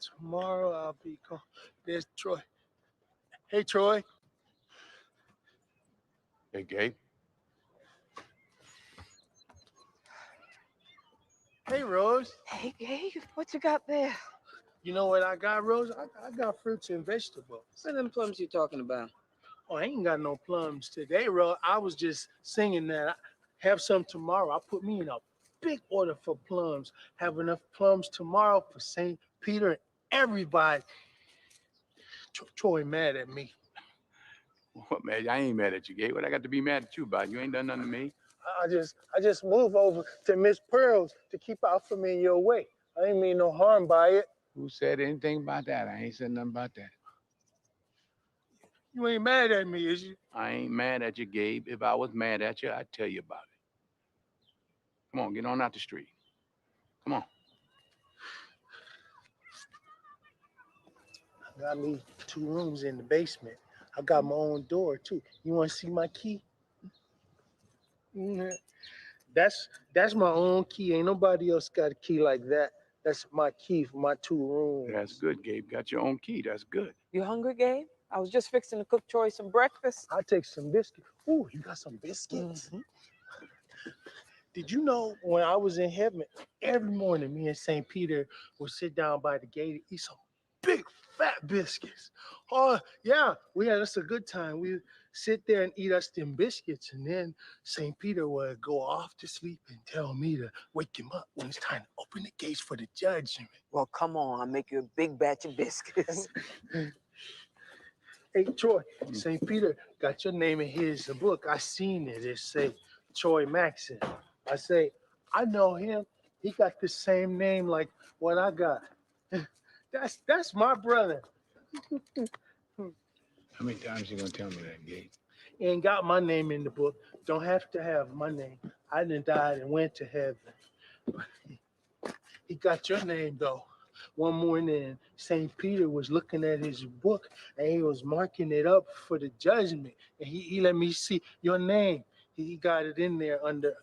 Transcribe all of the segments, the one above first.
Tomorrow I'll be gone. There's Troy. Hey, Troy. Hey, Gabe. Hey, Rose. Hey, Gabe, what you got there? You know what I got, Rose? I got fruits and vegetables. What are them plums you talking about? Oh, I ain't got no plums today, Rose. I was just singing that. I have some tomorrow. I put me in a big order for plums. Have enough plums tomorrow for St. Peter and everybody. Troy mad at me. What, man? I ain't mad at you, Gabe. What I got to be mad at you about? You ain't done nothing to me. I just moved over to Miss Pearl's to keep out from in your way. I ain't mean no harm by it. Who said anything about that? I ain't said nothing about that. You ain't mad at me, is you? I ain't mad at you, Gabe. If I was mad at you, I'd tell you about it. Come on, get on out the street. Come on. I got me 2 rooms in the basement. I got my own door too. You want to see my key? Mhm. That's my own key. Ain't nobody else got a key like that. That's my key for my 2 rooms. That's good, Gabe. Got your own key. That's good. You hungry, Gabe? I was just fixing to cook Troy some breakfast. I'll take some biscuits. Ooh, you got some biscuits? Mhm. Did you know when I was in heaven, every morning me and St. Peter would sit down by the gate and eat some big fat biscuits. Oh, yeah, we had us a good time. We sit there and eat us them biscuits, and then St. Peter would go off to sleep and tell me to wake him up when it's time to open the gates for the judgment. Well, come on, I'll make you a big batch of biscuits. Hey, Troy, St. Peter got your name in his book. I seen it. It say Troy Maxon. I say, I know him. He got the same name like what I got. That's my brother. How many times you gonna tell me that, Gabe? He ain't got my name in the book. Don't have to have my name. I done died and went to heaven. He got your name though. One morning, St. Peter was looking at his book and he was marking it up for the judgment. And he let me see your name. He got it in there under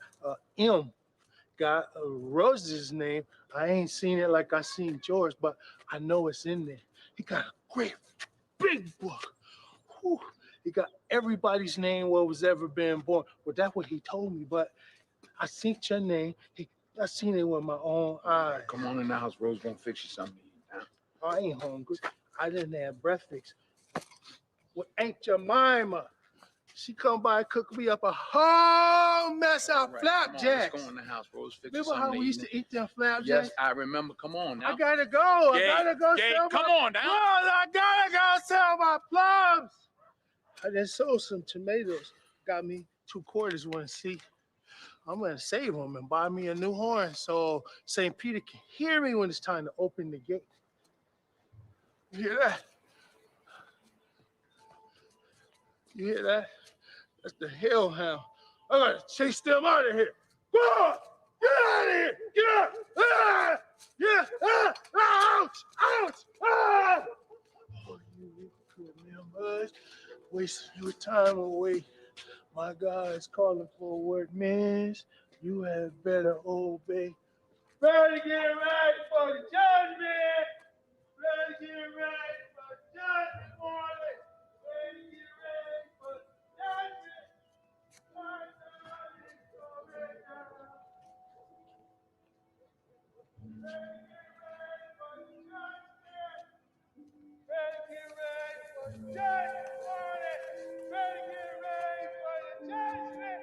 M. Got Rose's name. I ain't seen it like I seen yours, but I know it's in there. He got a great big book. Whew. He got everybody's name what was ever been born. Well, that's what he told me, but I seen your name. I seen it with my own eyes. Come on in the house. Rose gonna fix you something. I ain't hungry. I didn't have breakfast. With Aunt Jemima, she come by and cook me up a whole mess of flapjacks. Let's go in the house, Rose. Fix Remember how we used to eat them flapjacks? Yes, I remember. Come on now. I gotta go. Gabe, I gotta go Gabe, sell come my on now. plums. I gotta go sell my plums. I just sold some tomatoes. Got me 2 quarters. Want to see? I'm gonna save them and buy me a new horn so St. Peter can hear me when it's time to open the gate. You hear that? You hear that? That's the hellhound. I gotta chase them out of here. Go on! Get out of here! Get out! Ah! Yeah! Ah! Ouch! Ouch! Ah! Oh, you good members. Wasting your time away. My God is calling for a word, miss. You had better obey. Better get ready for the judgment. Better get ready for the judgment morning. Better get ready for the judgment. My God is coming down. Better get ready for the judgment. Better get ready for the judgment morning. Better get ready for the judgment.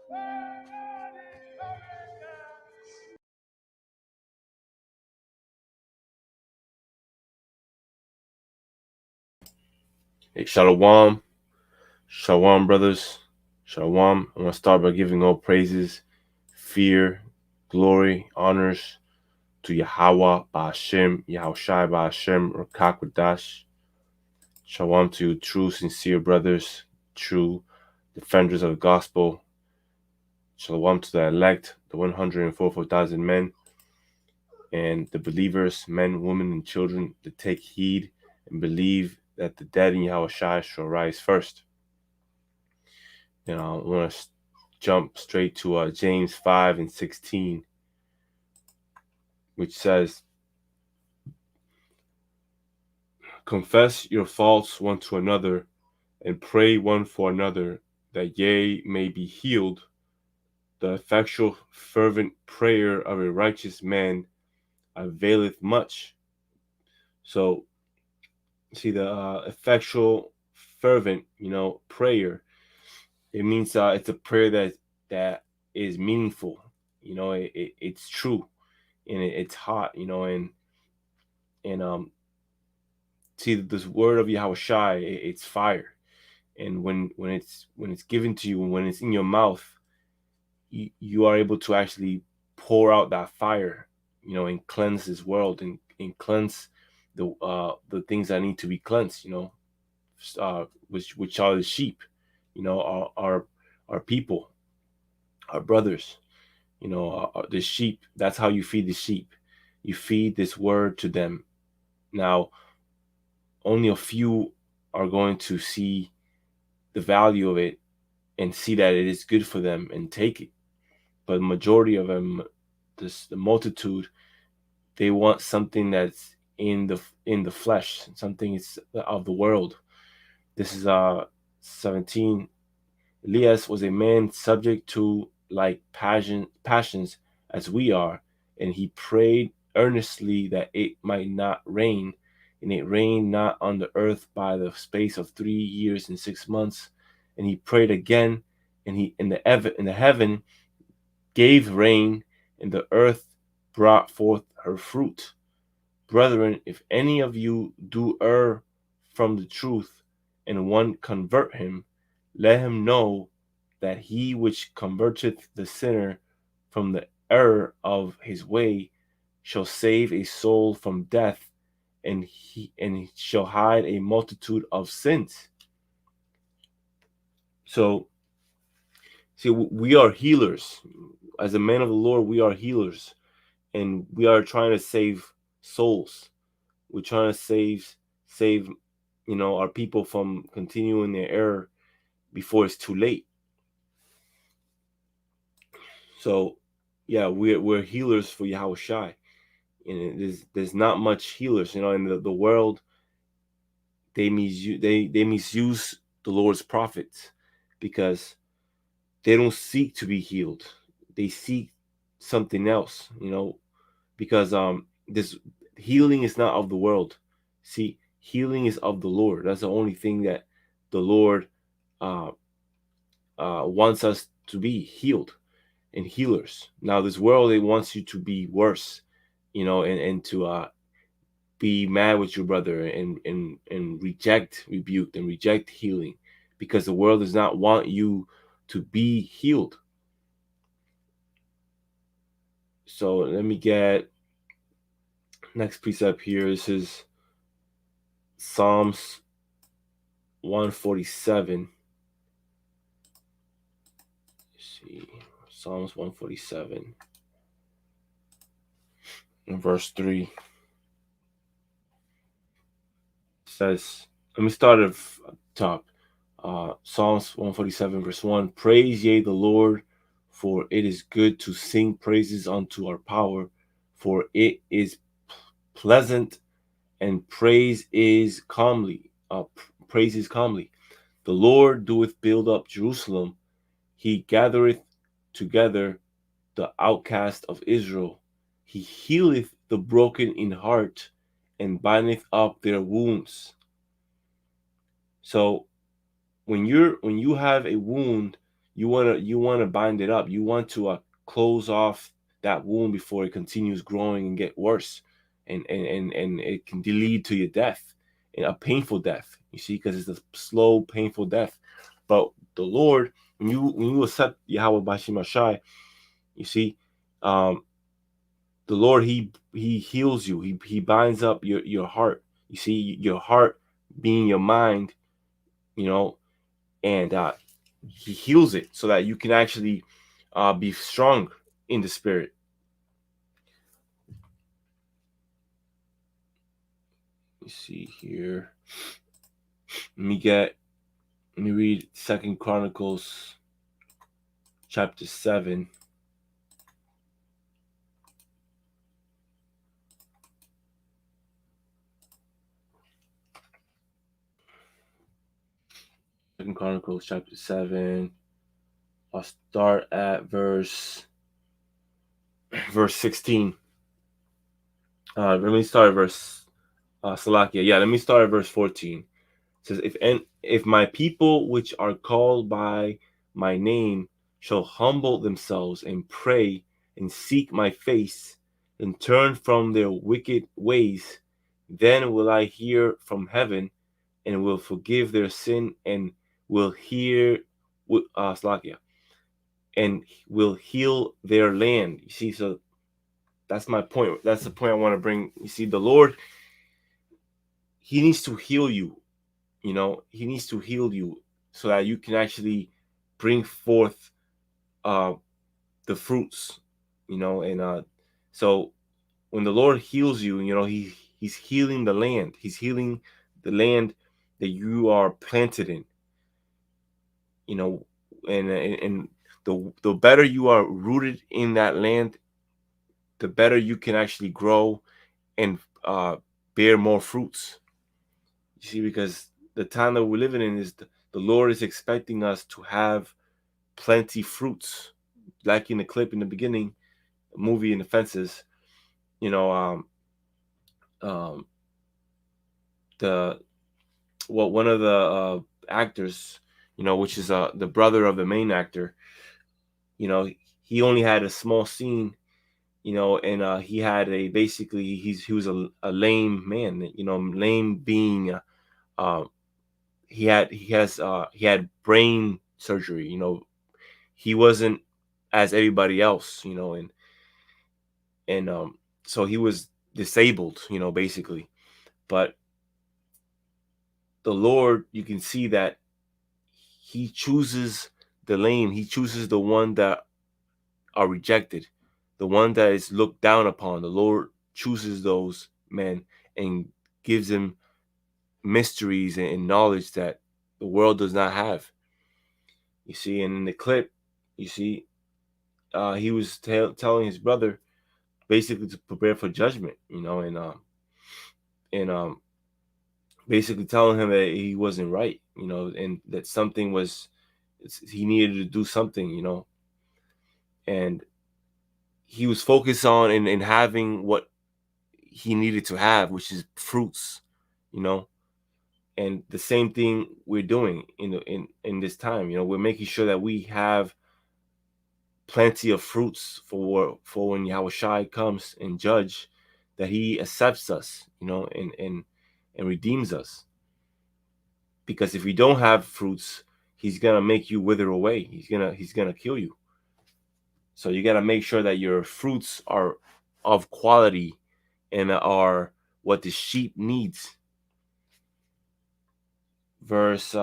My God is coming down. Hey, Shalom. Shalom, brothers. Shalom. I want to start by giving all praises, fear, glory, honors to Yahweh, Ba'ashem, Yahushai, Ba'ashem, Rakakwadash. Shalom to true, sincere brothers, true defenders of the gospel. Shalom to the elect, the 144,000 men, and the believers, men, women, and children, that take heed and believe that the dead in Yahushua shall rise first. And I want to jump straight to James 5:16, which says, confess your faults one to another, and pray one for another, that ye may be healed. The effectual fervent prayer of a righteous man availeth much. So, see, the effectual fervent, prayer, it means it's a prayer that is meaningful. It's true, and it's hot. And see, this word of Yahweh Shai, it's fire. And when it's given to you, when it's in your mouth, you are able to actually pour out that fire, and cleanse this world, and cleanse the things that need to be cleansed, which are the sheep, our people, our brothers, the sheep. That's how you feed the sheep. You feed this word to them. Now, only a few are going to see the value of it and see that it is good for them and take it. But the majority of them, the multitude, they want something that's in the flesh, something is of the world. This is 17. Elias was a man subject to like passions as we are, and he prayed earnestly that it might not rain, and it rained not on the earth by the space of 3 years and 6 months. And he prayed again, and he in the heaven gave rain, and the earth brought forth her fruit. Brethren, if any of you do err from the truth, and one convert him, let him know that he which converteth the sinner from the error of his way shall save a soul from death, and he shall hide a multitude of sins. So, see, we are healers. As a man of the Lord, we are healers, and we are trying to save souls. We're trying to save our people from continuing their error before it's too late. So, yeah, we're healers for Yahweh Shai, and there's not much healers, in the world. They misuse the Lord's prophets because they don't seek to be healed. They seek something else, because this healing is not of the world. See, healing is of the Lord. That's the only thing that the Lord wants us to be, healed and healers. Now, this world, it wants you to be worse, and to be mad with your brother and reject rebuke and reject healing, because the world does not want you to be healed. So let me get next precept here. This is Psalms 147. Let's see, Psalms 147 in verse 3. It says, let me start at the top. Psalms 147 verse 1. Praise ye the Lord, for it is good to sing praises unto our power, for it is pleasant, and praise is calmly. The Lord doeth build up Jerusalem. He gathereth together the outcast of Israel. He healeth the broken in heart, and bindeth up their wounds. So when you have a wound, you wanna bind it up. You want to close off that wound before it continues growing and get worse, and it can lead to your death, and a painful death. You see, because it's a slow, painful death. But the Lord, when you accept Yahweh Bashim Shai, you see, the Lord, he heals you. He binds up your heart. You see, your heart being your mind, and he heals it so that you can actually be strong in the spirit. Let me see here. Let me read 2 Chronicles chapter 7. 2 Chronicles chapter 7. I'll start at verse 16. Let me start at verse Salakia. Yeah, let me start at verse 14. It says, if my people which are called by my name shall humble themselves and pray and seek my face and turn from their wicked ways, then will I hear from heaven and will forgive their sin and will hear Slakia, and will heal their land. You see, so that's my point. That's the point I want to bring. You see, the Lord, He needs to heal you. You know, He needs to heal you so that you can actually bring forth the fruits. You know, and so when the Lord heals you, you know, He's healing the land. He's healing the land that you are planted in. You know, and the better you are rooted in that land, the better you can actually grow and bear more fruits. You see, because the time that we're living in is the Lord is expecting us to have plenty fruits. Like in the clip in the beginning, movie in the fences, you know, um, the one of the actors, you know, which is the brother of the main actor, you know, he only had a small scene, you know, and he had he was a lame man, you know, lame being he had brain surgery, you know, he wasn't as everybody else, you know, and so he was disabled, you know, basically. But the Lord, you can see that He chooses the lame. He chooses the one that are rejected, the one that is looked down upon. The Lord chooses those men and gives them mysteries and knowledge that the world does not have. You see, and in the clip, you see, he was telling his brother basically to prepare for judgment, you know, and basically telling him that he wasn't right, you know, and that something was, he needed to do something, you know, and he was focused on and having what he needed to have, which is fruits, you know. And the same thing we're doing in this time, you know, we're making sure that we have plenty of fruits for when Yahushua comes and judge, that he accepts us, you know, and redeems us. Because if we don't have fruits, he's gonna make you wither away. He's gonna kill you. So you gotta make sure that your fruits are of quality and are what the sheep needs. Verse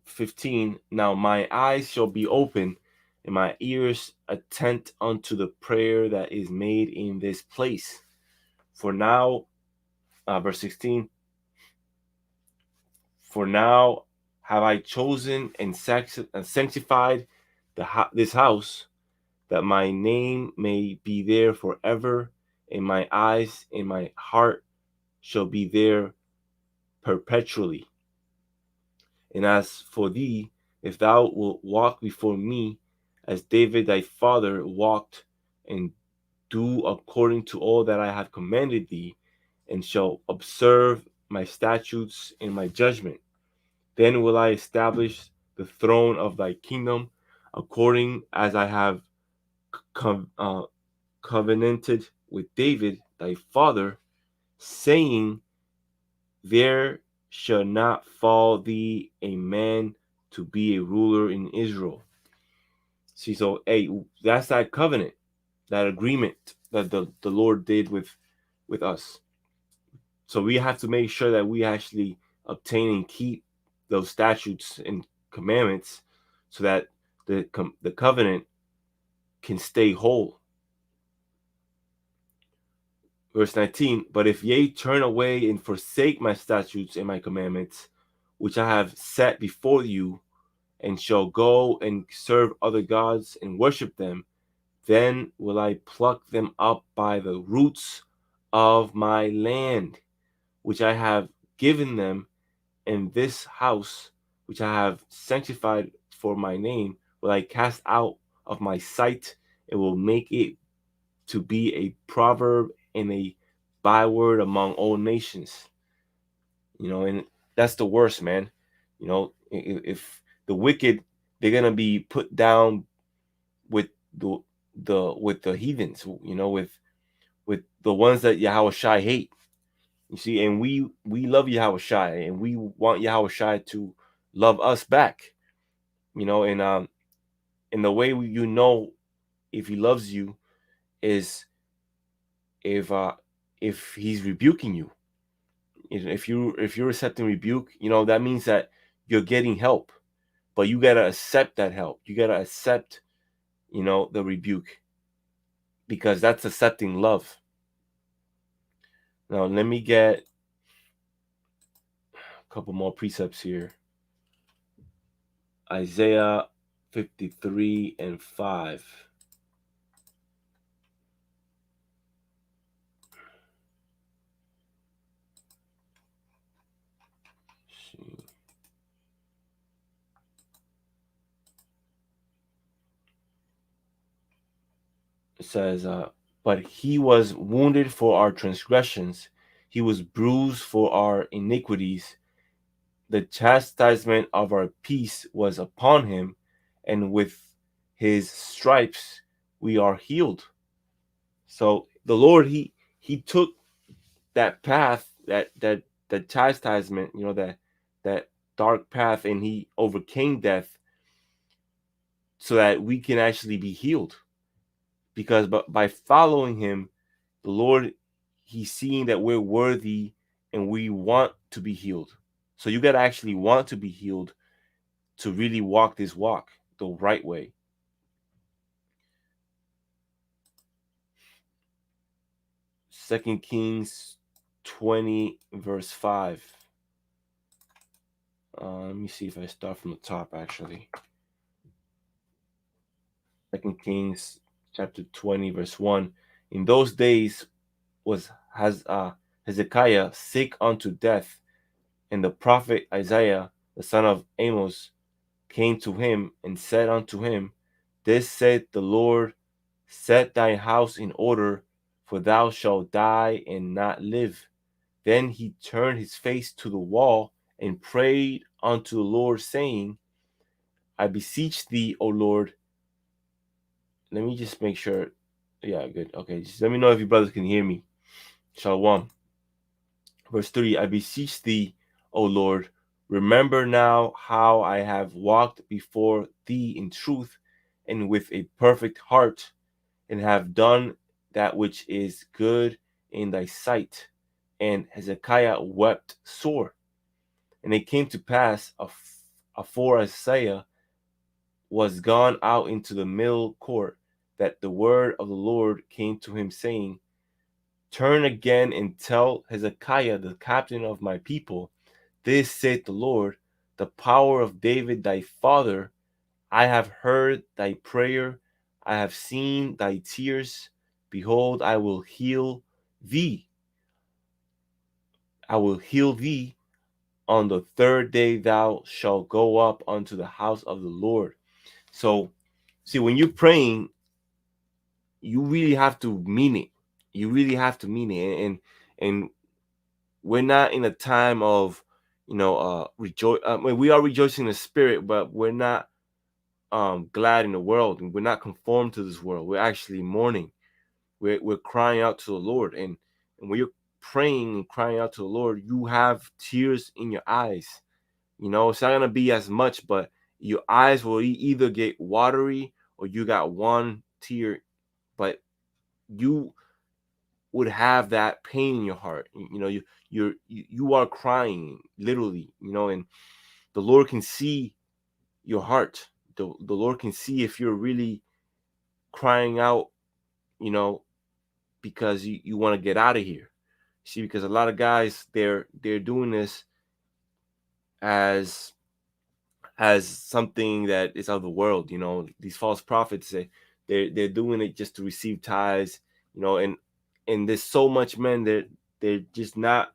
15. Now my eyes shall be open and my ears attent unto the prayer that is made in this place. For now, verse 16. For now have I chosen and sanctified this house, that my name may be there forever, and my eyes and my heart shall be there perpetually. And as for thee, if thou wilt walk before me, as David thy father walked, and do according to all that I have commanded thee, and shall observe my statutes and my judgment, then will I establish the throne of thy kingdom, according as I have covenanted with David thy father, saying, there shall not fall thee a man to be a ruler in Israel. See, so hey, that's that covenant, that agreement that the Lord did with us. So we have to make sure that we actually obtain and keep those statutes and commandments, so that the covenant can stay whole. Verse 19, but if ye turn away and forsake my statutes and my commandments, which I have set before you, and shall go and serve other gods and worship them, then will I pluck them up by the roots of my land, which I have given them, and this house which I have sanctified for my name, will I cast out of my sight, and will make it to be a proverb and a byword among all nations. And that's the worst, man. If the wicked, they're gonna be put down with the heathens, with the ones that Yahweh Shai hate. You see, and we love Yahweh Shai, and we want Yahweh Shai to love us back. And the way if he loves you is if he's rebuking you. If you're accepting rebuke, that means that you're getting help, but you gotta accept that help. You gotta accept, the rebuke, because that's accepting love. Now let me get a couple more precepts here. Isaiah 53:5. It says, but he was wounded for our transgressions, he was bruised for our iniquities. The chastisement of our peace was upon him, and with his stripes we are healed. So the Lord, he took that path, that chastisement, that dark path, and he overcame death so that we can actually be healed. Because by following him, the Lord, he's seeing that we're worthy and we want to be healed. So you got to actually want to be healed to really walk this walk the right way. Second Kings 20:5. Let me see if I start from the top, actually. Second Kings chapter 20:1. In those days was Hezekiah sick unto death, and the prophet Isaiah, the son of Amos, came to him and said unto him, This saith the Lord, set thy house in order, for thou shalt die and not live. Then he turned his face to the wall and prayed unto the Lord, saying, I beseech thee, O Lord. Let me just make sure. Yeah, good. Okay, just let me know if you brothers can hear me. Shalom. Verse 3, I beseech thee, O Lord, remember now how I have walked before thee in truth and with a perfect heart, and have done that which is good in thy sight. And Hezekiah wept sore. And it came to pass, afore Isaiah was gone out into the middle court, that the word of the Lord came to him, saying, Turn again and tell Hezekiah, the captain of my people, This saith the Lord, the power of David thy father, I have heard thy prayer, I have seen thy tears. Behold, I will heal thee. I will heal thee. On the third day thou shalt go up unto the house of the Lord. So, see, when you're praying, you really have to mean it. You really have to mean it. And we're not in a time of, rejoice. We are rejoicing in the spirit, but we're not glad in the world, and we're not conformed to this world. We're actually mourning. We're crying out to the Lord, and when you're praying and crying out to the Lord, you have tears in your eyes. It's not gonna be as much, but your eyes will either get watery or you got one tear, but you would have that pain in your heart. You are crying literally, and the Lord can see your heart. The Lord can see if you're really crying out, because you want to get out of here. See, because a lot of guys, they're doing this as something that is of the world. These false prophets, they're doing it just to receive tithes, and there's so much men that they're just not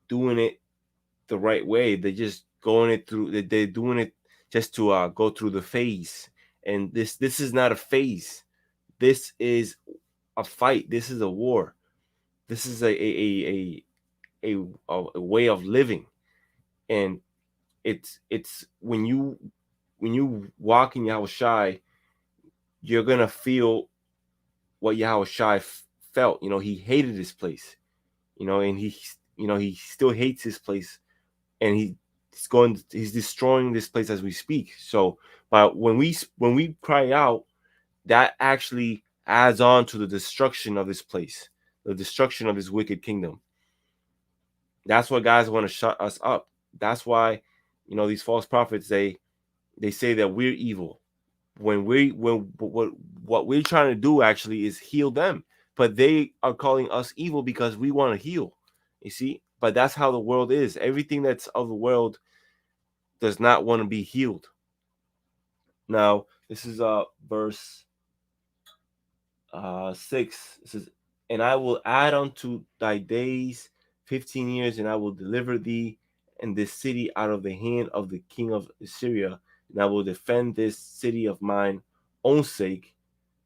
doing it the right way. They're just going it through. They're doing it just to go through the phase. And this is not a phase. This is a fight. This is a war. This is a way of living. And it's when you walk in Yahushai, you're gonna feel what Yahushai felt. He hated this place. And he still hates this place, and he's destroying this place as we speak. So, but when we cry out, that actually adds on to the destruction of this place, the destruction of this wicked kingdom. That's why guys want to shut us up. That's why, these false prophets, they say that we're evil. When what we're trying to do actually is heal them, but they are calling us evil because we want to heal. You see, but that's how the world is. Everything that's of the world does not want to be healed. Now, this is verse 6. It says, "And I will add unto thy days 15 years, and I will deliver thee and this city out of the hand of the king of Assyria, and I will defend this city of mine own sake,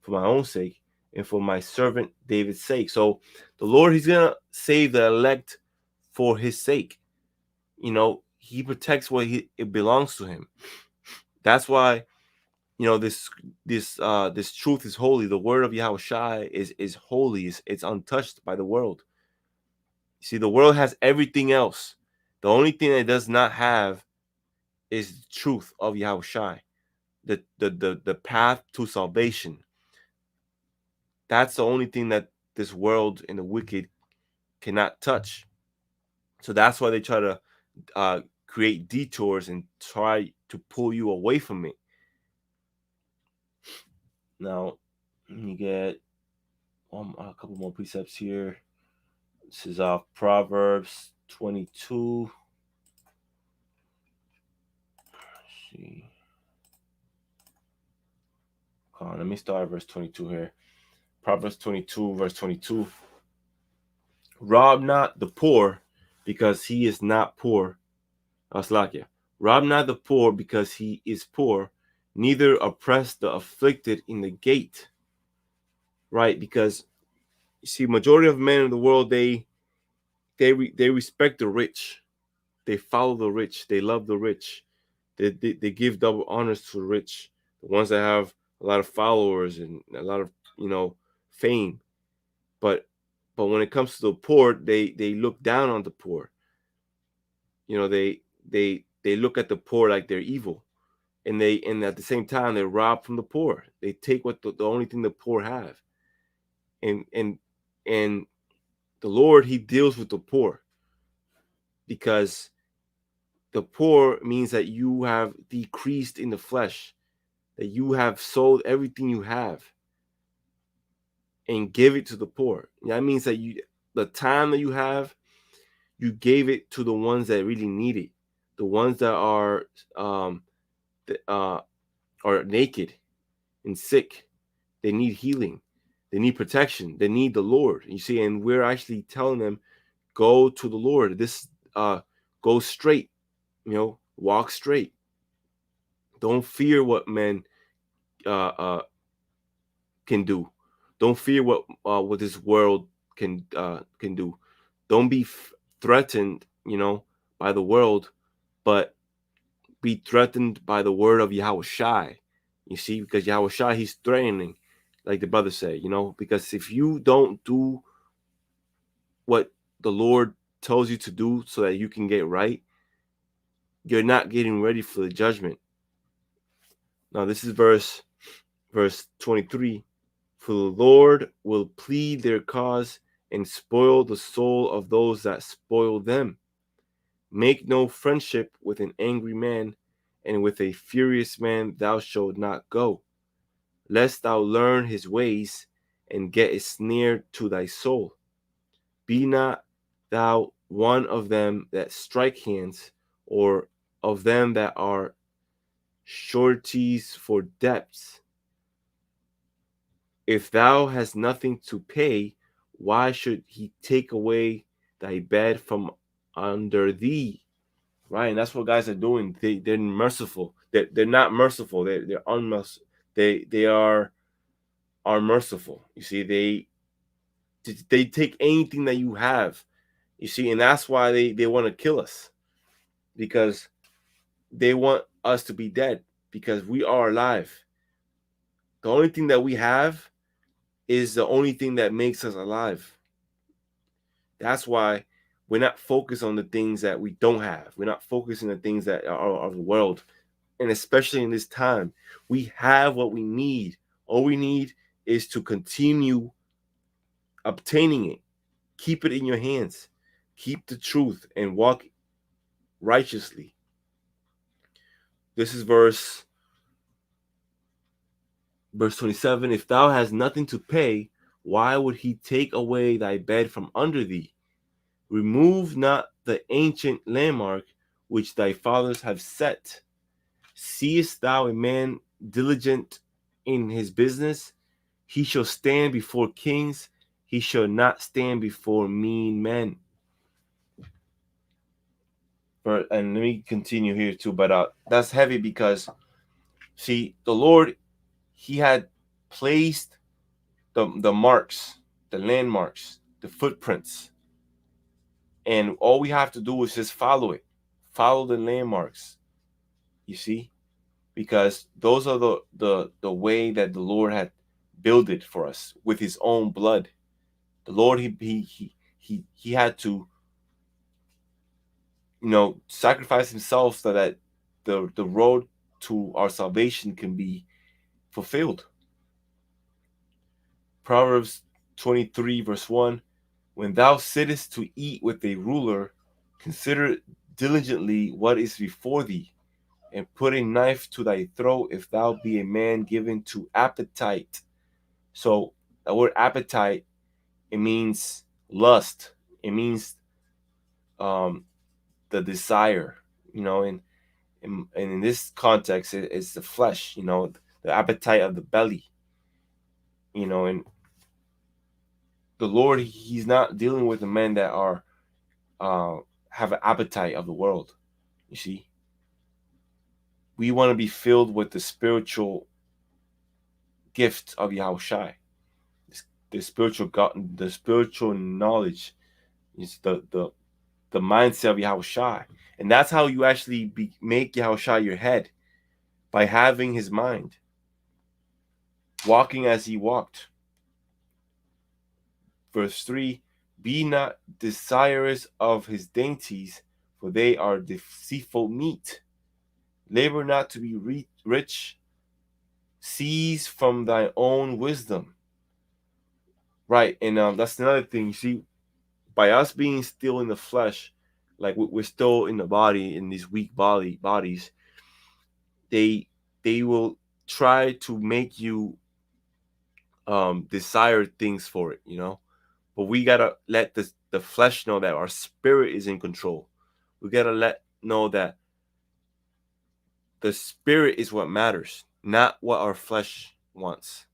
for my own sake, and for my servant David's sake." So the Lord, he's gonna save the elect for his sake. He protects what it belongs to him. That's why, this truth is holy. The word of Yahushai is holy. It's untouched by the world. See, the world has everything else. The only thing it does not have is the truth of Yahushai, the path to salvation. That's the only thing that this world and the wicked cannot touch. So that's why they try to create detours and try to pull you away from it. Now, you get a couple more precepts here. This is Proverbs 22. Let's see. Let me start at verse 22 here. Proverbs 22, verse 22. "Rob not the poor, because he is not poor." Aslakia. "Rob not the poor, because he is poor, neither oppress the afflicted in the gate." Right? Because you see, majority of men in the world, they respect the rich. They follow the rich. They love the rich. They give double honors to the rich, the ones that have a lot of followers and a lot of fame. But when it comes to the poor, they look down on the poor. They look at the poor like they're evil, and at the same time they rob from the poor. They take what the only thing the poor have, and the Lord, he deals with the poor, because the poor means that you have decreased in the flesh, that you have sold everything you have and give it to the poor. That means that the time that you have, you gave it to the ones that really need it, the ones that are naked and sick. They need healing. They need protection. They need the Lord. You see, and we're actually telling them, go to the Lord. This go straight. Walk straight. Don't fear what men can do. Don't fear what this world can do. Don't be threatened, by the world, but be threatened by the word of Yahushai. You see, because Yahushai, he's threatening, like the brother said, because if you don't do what the Lord tells you to do so that you can get right, you're not getting ready for the judgment. Now, this is verse 23. "For the Lord will plead their cause and spoil the soul of those that spoil them. Make no friendship with an angry man, and with a furious man thou shalt not go, lest thou learn his ways and get a snare to thy soul. Be not thou one of them that strike hands, or of them that are sureties for debts. If thou hast nothing to pay, why should he take away thy bed from under thee? right? And that's what guys are doing. They're merciful. They're not merciful. They're unmerciful. They are merciful. You see, they take anything that you have. You see, and that's why they want to kill us, because they want us to be dead, because we are alive. The only thing that we have is the only thing that makes us alive. That's why we're not focused on the things that we don't have. We're not focusing on the things that are of the world. And especially in this time, we have what we need. All we need is to continue obtaining it. Keep it in your hands. Keep the truth and walk righteously. This is verse 27. If thou hast nothing to pay, why would he take away thy bed from under thee? Remove not the ancient landmark which thy fathers have set. Seest thou a man diligent in his business? He shall stand before kings. He shall not stand before mean men. And let me continue here too, but that's heavy because, see, the Lord, he had placed the marks, the landmarks, the footprints, and all we have to do is just follow it. Follow the landmarks, you see, because those are the way that the Lord had built it for us with his own blood. The Lord, he had to, sacrifice himself so that the road to our salvation can be fulfilled. Proverbs 23 verse 1, when thou sittest to eat with a ruler, consider diligently what is before thee, and put a knife to thy throat if thou be a man given to appetite. So the word appetite, it means lust. It means the desire, and in this context, it's the flesh, the appetite of the belly, and the Lord, he's not dealing with the men that are have an appetite of the world. You see, we want to be filled with the spiritual gift of Yahushai, the spiritual God, the spiritual knowledge, is the mindset of Yahushai, and that's how you actually make Yahushai your head, by having his mind, walking as he walked. Verse 3, be not desirous of his dainties, for they are deceitful meat. Labor not to be rich. Seize from thy own wisdom. Right, and that's another thing. You see, by us being still in the flesh, like we're still in the body, in these weak bodies, they will try to make you desire things for it, but we gotta let the flesh know that our spirit is in control. We gotta know that the spirit is what matters, not what our flesh wants.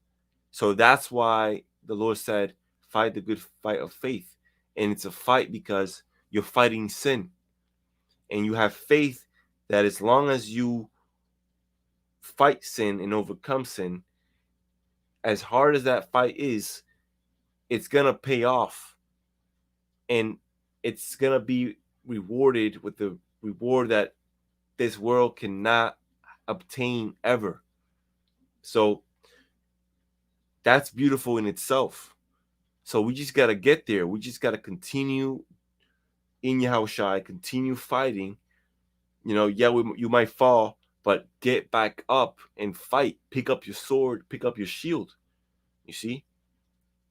So that's why the Lord said, fight the good fight of faith. And it's a fight because you're fighting sin, and you have faith that as long as you fight sin and overcome sin, as hard as that fight is, it's gonna pay off, and it's gonna be rewarded with the reward that this world cannot obtain ever. So that's beautiful in itself. So we just gotta get there. We just gotta continue in Yahushai, continue fighting. You might fall, but get back up and fight. Pick up your sword, pick up your shield. You see?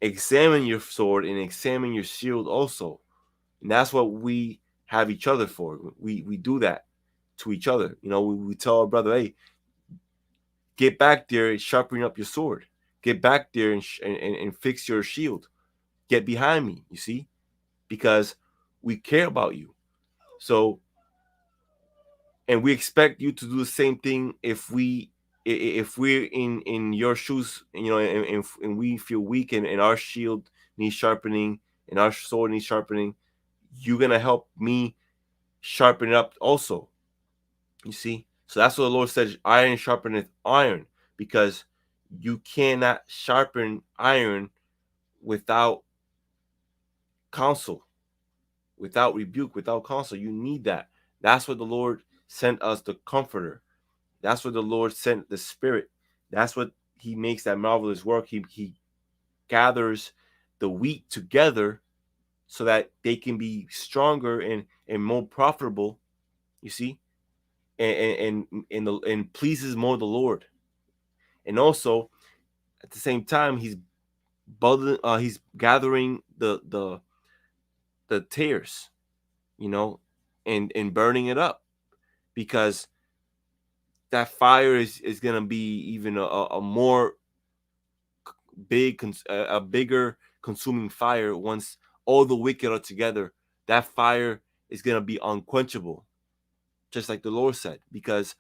Examine your sword and examine your shield also. And that's what we have each other for. We do that to each other. We tell our brother, hey, get back there and sharpen up your sword. Get back there and fix your shield. Get behind me, you see? Because we care about you. So, and we expect you to do the same thing if we're in your shoes, and we feel weak, and our shield needs sharpening and our sword needs sharpening. You're gonna help me sharpen it up also. You see? So that's what the Lord says, iron sharpeneth iron, because you cannot sharpen iron without counsel, without rebuke, without counsel. You need that. That's what the Lord sent us, the comforter. That's what the Lord sent, the Spirit. That's what he makes that marvelous work. He gathers the wheat together so that they can be stronger and more profitable, you see, and pleases more the Lord. And also at the same time, he's gathering the tares, you know, and burning it up, because that fire is gonna be even a more a bigger consuming fire. Once all the wicked are together, that fire is gonna be unquenchable, just like the Lord said, because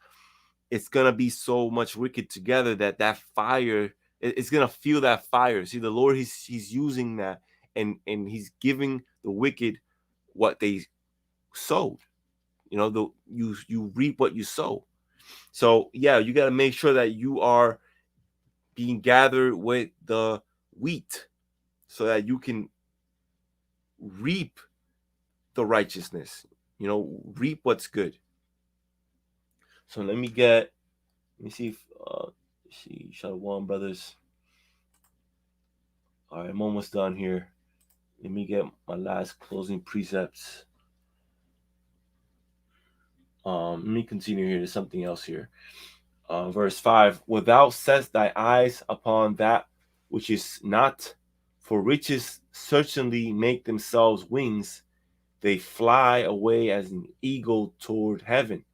it's gonna be so much wicked together that fire, it's gonna feel that fire. See, the Lord, he's using that, and he's giving the wicked what they sowed. You know, you reap what you sow. So yeah, you got to make sure that you are being gathered with the wheat, so that you can reap the righteousness. You know, reap what's good. So let me see if see Shalom, brothers. All right, I'm almost done here. Let me get my last closing precepts. Let me continue here. There's something else here. Verse 5, without set thy eyes upon that which is not, for riches certainly make themselves wings. They fly away as an eagle toward heaven.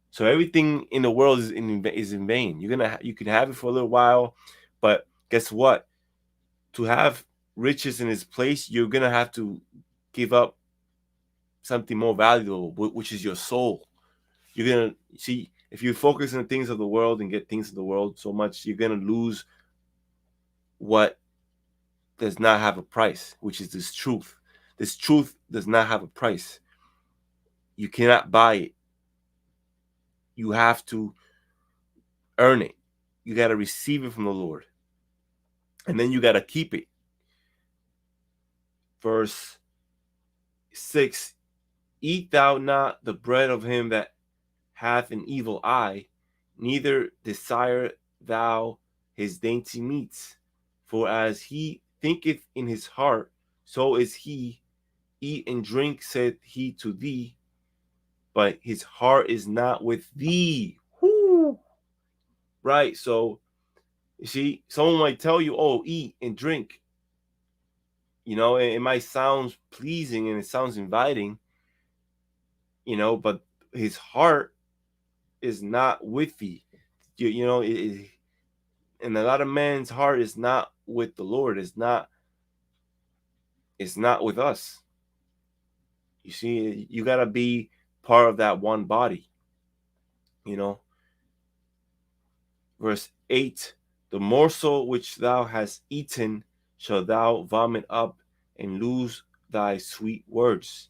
So everything in the world is in vain. You can have it for a little while, but guess what? To have riches in its place, you're gonna have to give up something more valuable, which is your soul. You're gonna see, if you focus on the things of the world and get things of the world so much, you're gonna lose what does not have a price, which is this truth. This truth does not have a price. You cannot buy it. You have to earn it. You got to receive it from the Lord, and then you got to keep it. Verse 6, eat thou not the bread of him that hath an evil eye, neither desire thou his dainty meats. For as he thinketh in his heart, so is he. Eat and drink, said he to thee, but his heart is not with thee. Whoo! Right? So, you see, someone might tell you, oh, eat and drink. You know, it might sound pleasing and it sounds inviting, you know, but his heart is not with thee. You know, and a lot of man's heart is not with the Lord. It's not with us. You see, you got to be part of that one body, you know. Verse 8, the morsel which thou hast eaten shalt thou vomit up, and lose thy sweet words.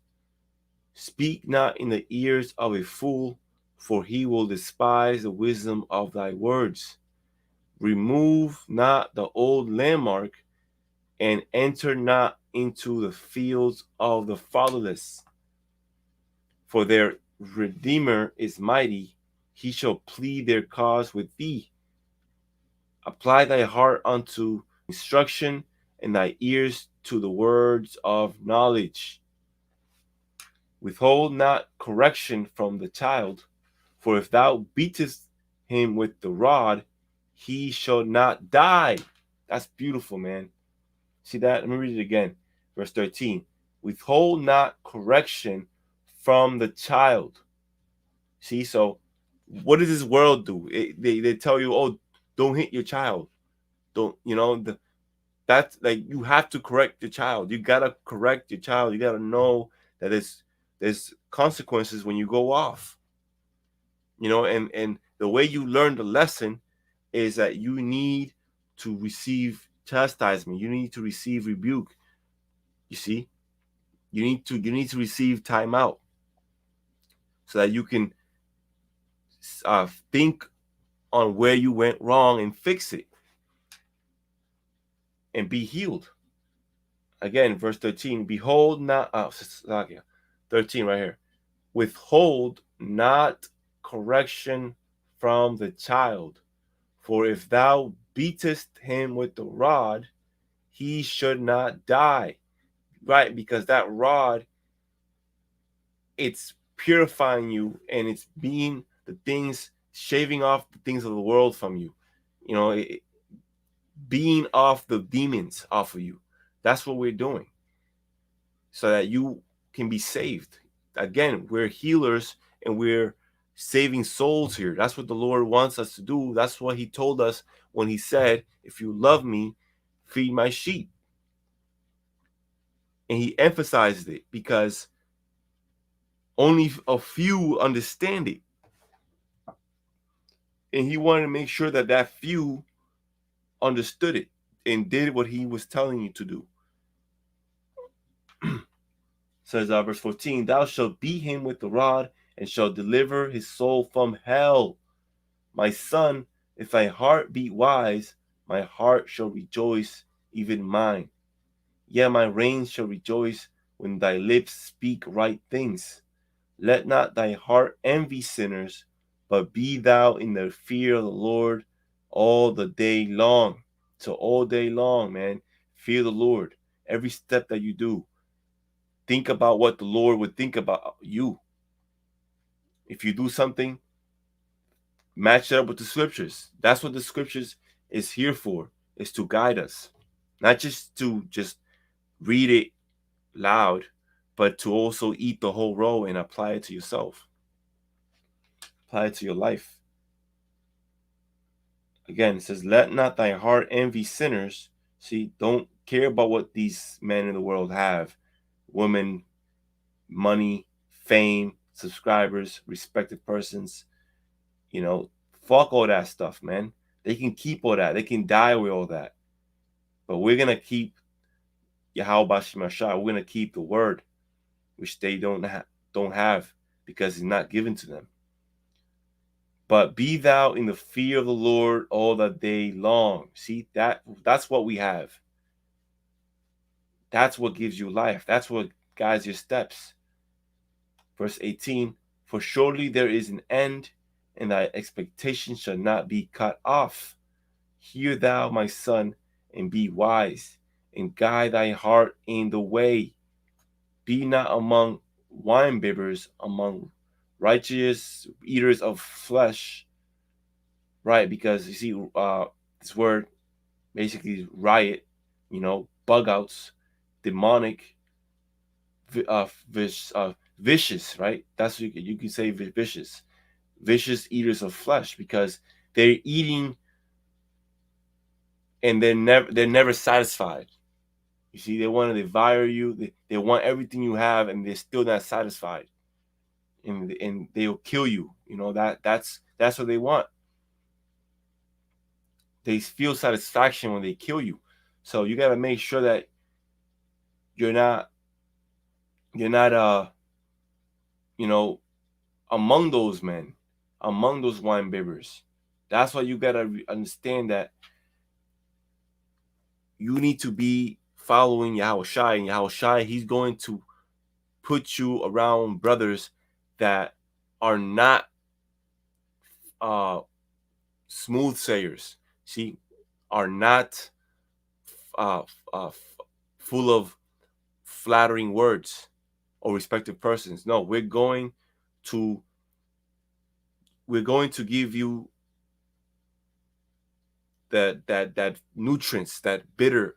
Speak not in the ears of a fool, for he will despise the wisdom of thy words. Remove not the old landmark, and enter not into the fields of the fatherless. For their Redeemer is mighty, he shall plead their cause with thee. Apply thy heart unto instruction, and thy ears to the words of knowledge. Withhold not correction from the child, for if thou beatest him with the rod, he shall not die. That's beautiful, man. See that? Let me read it again. Verse 13. Withhold not correction from the child. See, so what does this world do? They tell you, oh, don't hit your child. Don't, you know, that's like, you have to correct your child. You gotta correct your child. You gotta know that there's consequences when you go off. You know, and the way you learn the lesson is that you need to receive chastisement. You need to receive rebuke. You see, you need to receive time out. so that you can think on where you went wrong and fix it and be healed. Again, verse 13, behold not, 13 right here. Withhold not correction from the child, for if thou beatest him with the rod, he should not die. Right? Because that rod, it's purifying you, and it's being the things, shaving off the things of the world from you. You know, being off the demons off of you. That's what we're doing, so that you can be saved. Again, we're healers, and we're saving souls here. That's what the Lord wants us to do. That's what he told us when he said, if you love me, feed my sheep. And he emphasized it because only a few understand it. And he wanted to make sure that that few understood it and did what he was telling you to do. Says verse 14, thou shalt beat him with the rod, and shalt deliver his soul from hell. My son, if thy heart be wise, my heart shall rejoice, even mine. Yea, my reins shall rejoice when thy lips speak right things. Let not thy heart envy sinners, but be thou in the fear of the Lord all the day long. So all day long, man, fear the Lord. Every step that you do, think about what the Lord would think about you. If you do something, match it up with the scriptures. That's what the scriptures is here for, is to guide us. Not just to just read it loud, but to also eat the whole roll and apply it to yourself. Apply it to your life. Again, it says, let not thy heart envy sinners. See, don't care about what these men in the world have. Women, money, fame, subscribers, respected persons. You know, fuck all that stuff, man. They can keep all that. They can die with all that. But we're going to keep Yahweh Shemashah. We're going to keep the word, which they don't have because it's not given to them. But be thou in the fear of the Lord all the day long. See, that's what we have. That's what gives you life. That's what guides your steps. Verse 18, for surely there is an end, and thy expectation shall not be cut off. Hear thou, my son, and be wise, and guide thy heart in the way. Be not among winebibbers, among righteous eaters of flesh. Right, because you see, this word basically is riot, you know, bug outs, demonic, vicious, right? That's what you can say, vicious eaters of flesh, because they're eating and they're never satisfied. You see, they want to devour you. They want everything you have, and they're still not satisfied, and they'll kill you. You know, that's what they want. They feel satisfaction when they kill you. So you got to make sure that you're not you know, among those men, among those wine bibbers. That's why you got to understand that you need to be following Yahweh Shai, and Yahweh Shai, he's going to put you around brothers that are not smooth sayers. See, are not uh, uh, full of flattering words or respected persons. No, we're going to give you that nutrients, that bitter.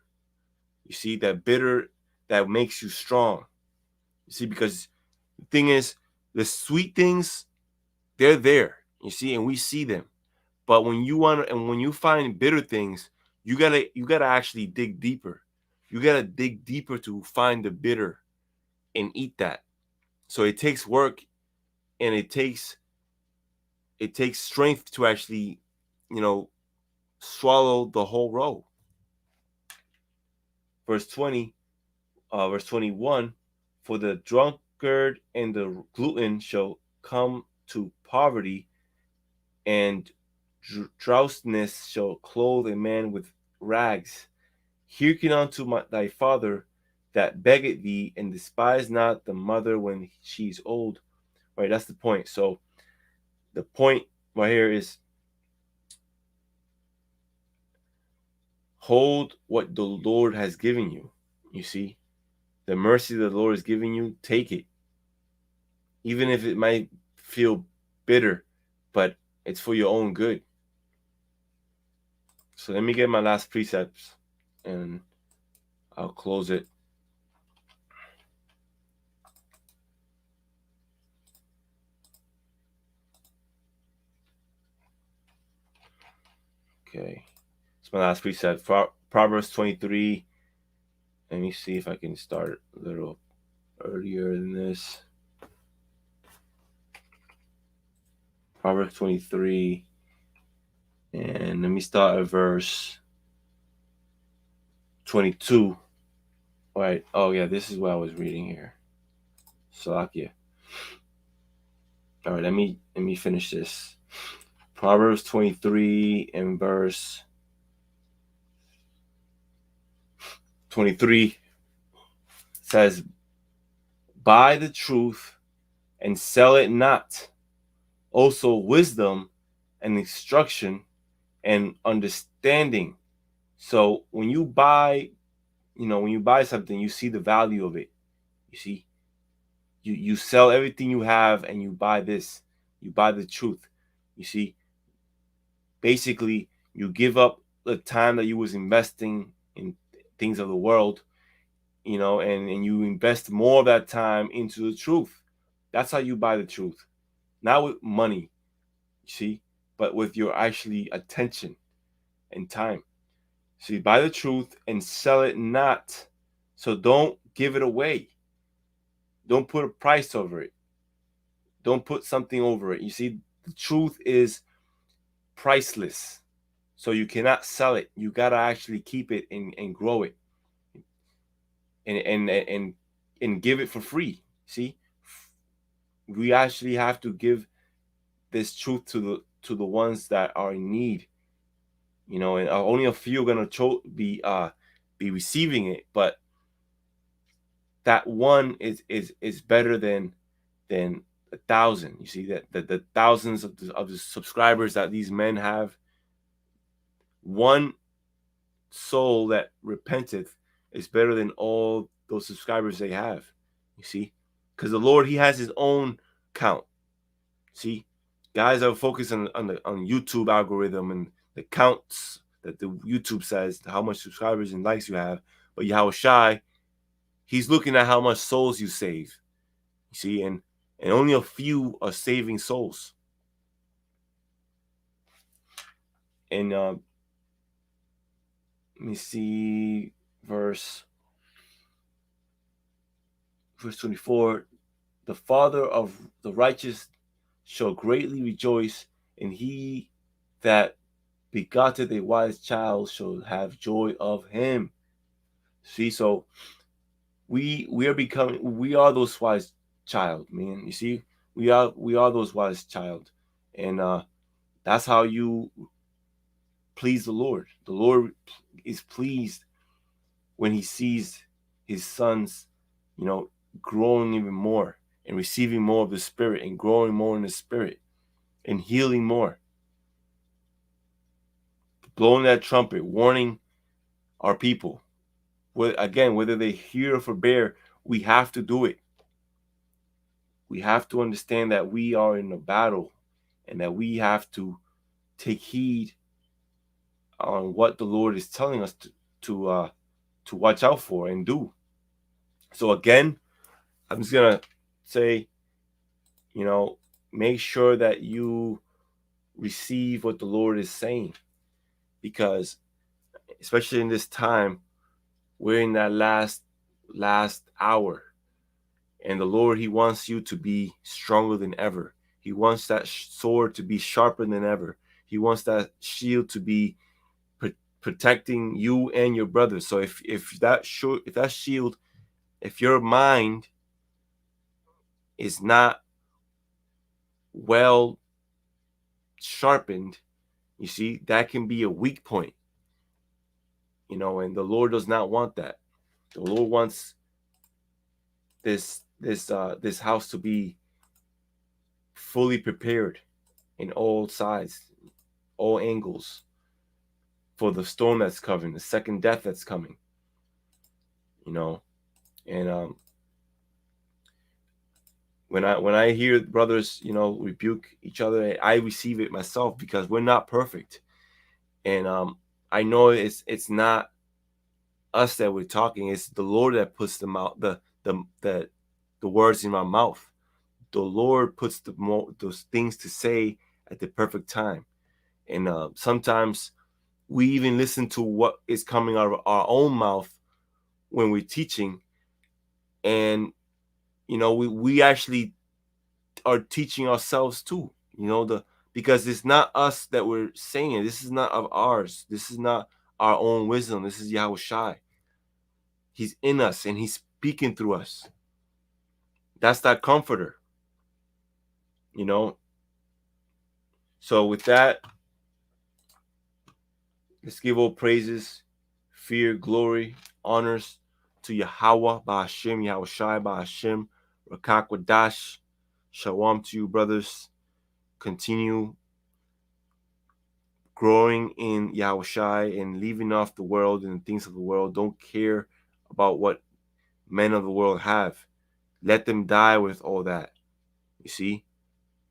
You see, that bitter that makes you strong. You see, because the thing is, the sweet things, they're there. You see, and we see them. But when you find bitter things, you gotta actually dig deeper. You gotta dig deeper to find the bitter and eat that. So it takes work, and it takes strength to actually, you know, swallow the whole row. Verse 20, verse 21, for the drunkard and the glutton shall come to poverty, and drowsiness shall clothe a man with rags. Hearken unto thy father that begged thee, and despise not the mother when she is old. Right, that's the point. So the point right here is hold what the Lord has given you. You see, the mercy that the Lord is giving you, take it. Even if it might feel bitter, but it's for your own good. So let me get my last precepts and I'll close it. Okay. It's my last precept. Proverbs 23. Let me see if I can start a little earlier than this. Proverbs 23. And let me start at verse 22. All right. Oh, yeah, this is what I was reading here. Salakia. All right, let me finish this. Proverbs 23 and verse 23 says, buy the truth and sell it not. Also wisdom and instruction and understanding. So when you buy, when you buy something, you see the value of it. You see, you sell everything you have and you buy this. You buy the truth. You see, basically you give up the time that you was investing in things of the world, and you invest more of that time into the truth. That's how you buy the truth. Not with money, you see, but with your actually attention and time. So you buy the truth and sell it not. So don't give it away. Don't put a price over it. Don't put something over it. You see, the truth is priceless. So you cannot sell it. You gotta actually keep it and grow it. And give it for free. See? We actually have to give this truth to the ones that are in need. And only a few are gonna be receiving it, but that one is better than 1,000. You see that the thousands of the subscribers that these men have, one soul that repenteth is better than all those subscribers they have. You see, because the Lord, He has His own count. See, guys are focused on YouTube algorithm and the counts that the YouTube says, how much subscribers and likes you have, but Yahweh Shai, He's looking at how much souls you save. You see, and only a few are saving souls. And let me see verse 24. The father of the righteous shall greatly rejoice, and he that begotteth a wise child shall have joy of him. See, so we are those wise child, man. You see, we are those wise child, and that's how you please the Lord. The Lord is pleased when He sees His sons, growing even more and receiving more of the Spirit and growing more in the Spirit and healing more. Blowing that trumpet, warning our people. Whether they hear or forbear, we have to do it. We have to understand that we are in a battle and that we have to take heed on what the Lord is telling us to watch out for and do. So again, I'm just gonna say, make sure that you receive what the Lord is saying, because especially in this time, we're in that last hour, and the Lord, He wants you to be stronger than ever. He wants that sword to be sharper than ever. He wants that shield to be protecting you and your brothers. So if that shield, if your mind is not well sharpened, you see, that can be a weak point, and the Lord does not want that. The Lord wants this house to be fully prepared in all sides, all angles, for the storm that's coming, the second death that's coming. And when I hear brothers, rebuke each other, I receive it myself, because we're not perfect. And I know it's not us that we're talking. It's the Lord that puts the words in my mouth. The Lord puts those things to say at the perfect time. And sometimes we even listen to what is coming out of our own mouth when we're teaching, and we actually are teaching ourselves too. Because it's not us that we're saying it. This is not of ours. This is not our own wisdom. This is Yahweh Shai. He's in us and he's speaking through us. That's that comforter. So with that, let's give all praises, fear, glory, honors to Yahweh, Ba'ashem, Yahweh Shai, Ba'ashem, Rakak Wadash. Shalom to you, brothers. Continue growing in Yahweh Shai and leaving off the world and the things of the world. Don't care about what men of the world have. Let them die with all that, you see,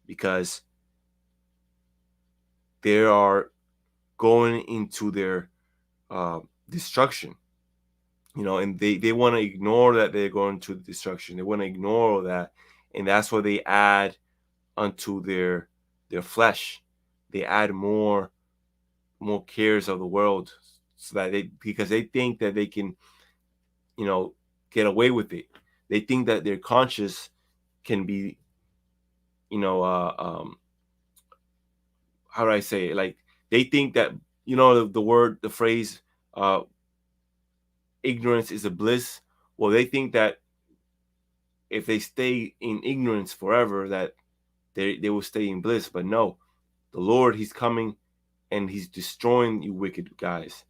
because they are going into their destruction, and they want to ignore that they're going to destruction. They want to ignore all that, and that's what they add unto their flesh. They add more cares of the world, so that because they think that they can, get away with it. They think that their conscience can be, how do I say it? Like, they think that, the phrase, ignorance is a bliss. Well, they think that if they stay in ignorance forever, that they will stay in bliss. But no, the Lord, he's coming and he's destroying you wicked guys.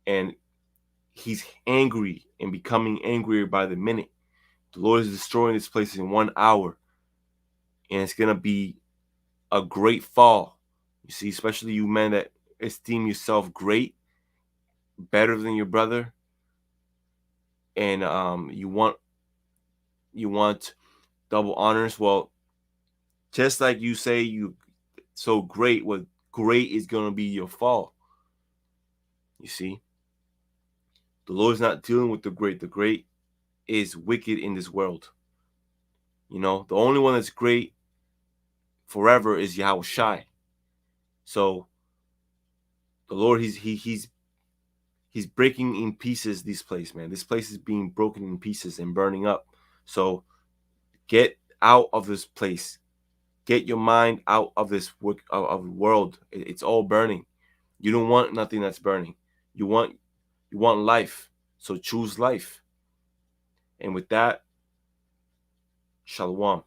And he's angry and becoming angrier by the minute. The Lord is destroying this place in 1 hour. And it's going to be a great fall. You see, especially you men that esteem yourself great, better than your brother. And you want double honors. Well, just like you say you so great, what great is going to be your fall. You see, the Lord's not dealing with the great. The great is wicked in this world. The only one that's great forever is Yahweh Shai. So the Lord, he's breaking in pieces this place, man. This place is being broken in pieces and burning up. So get out of this place. Get your mind out of this of the world. It's all burning. You don't want nothing that's burning. You want life. So choose life. And with that, Shalom.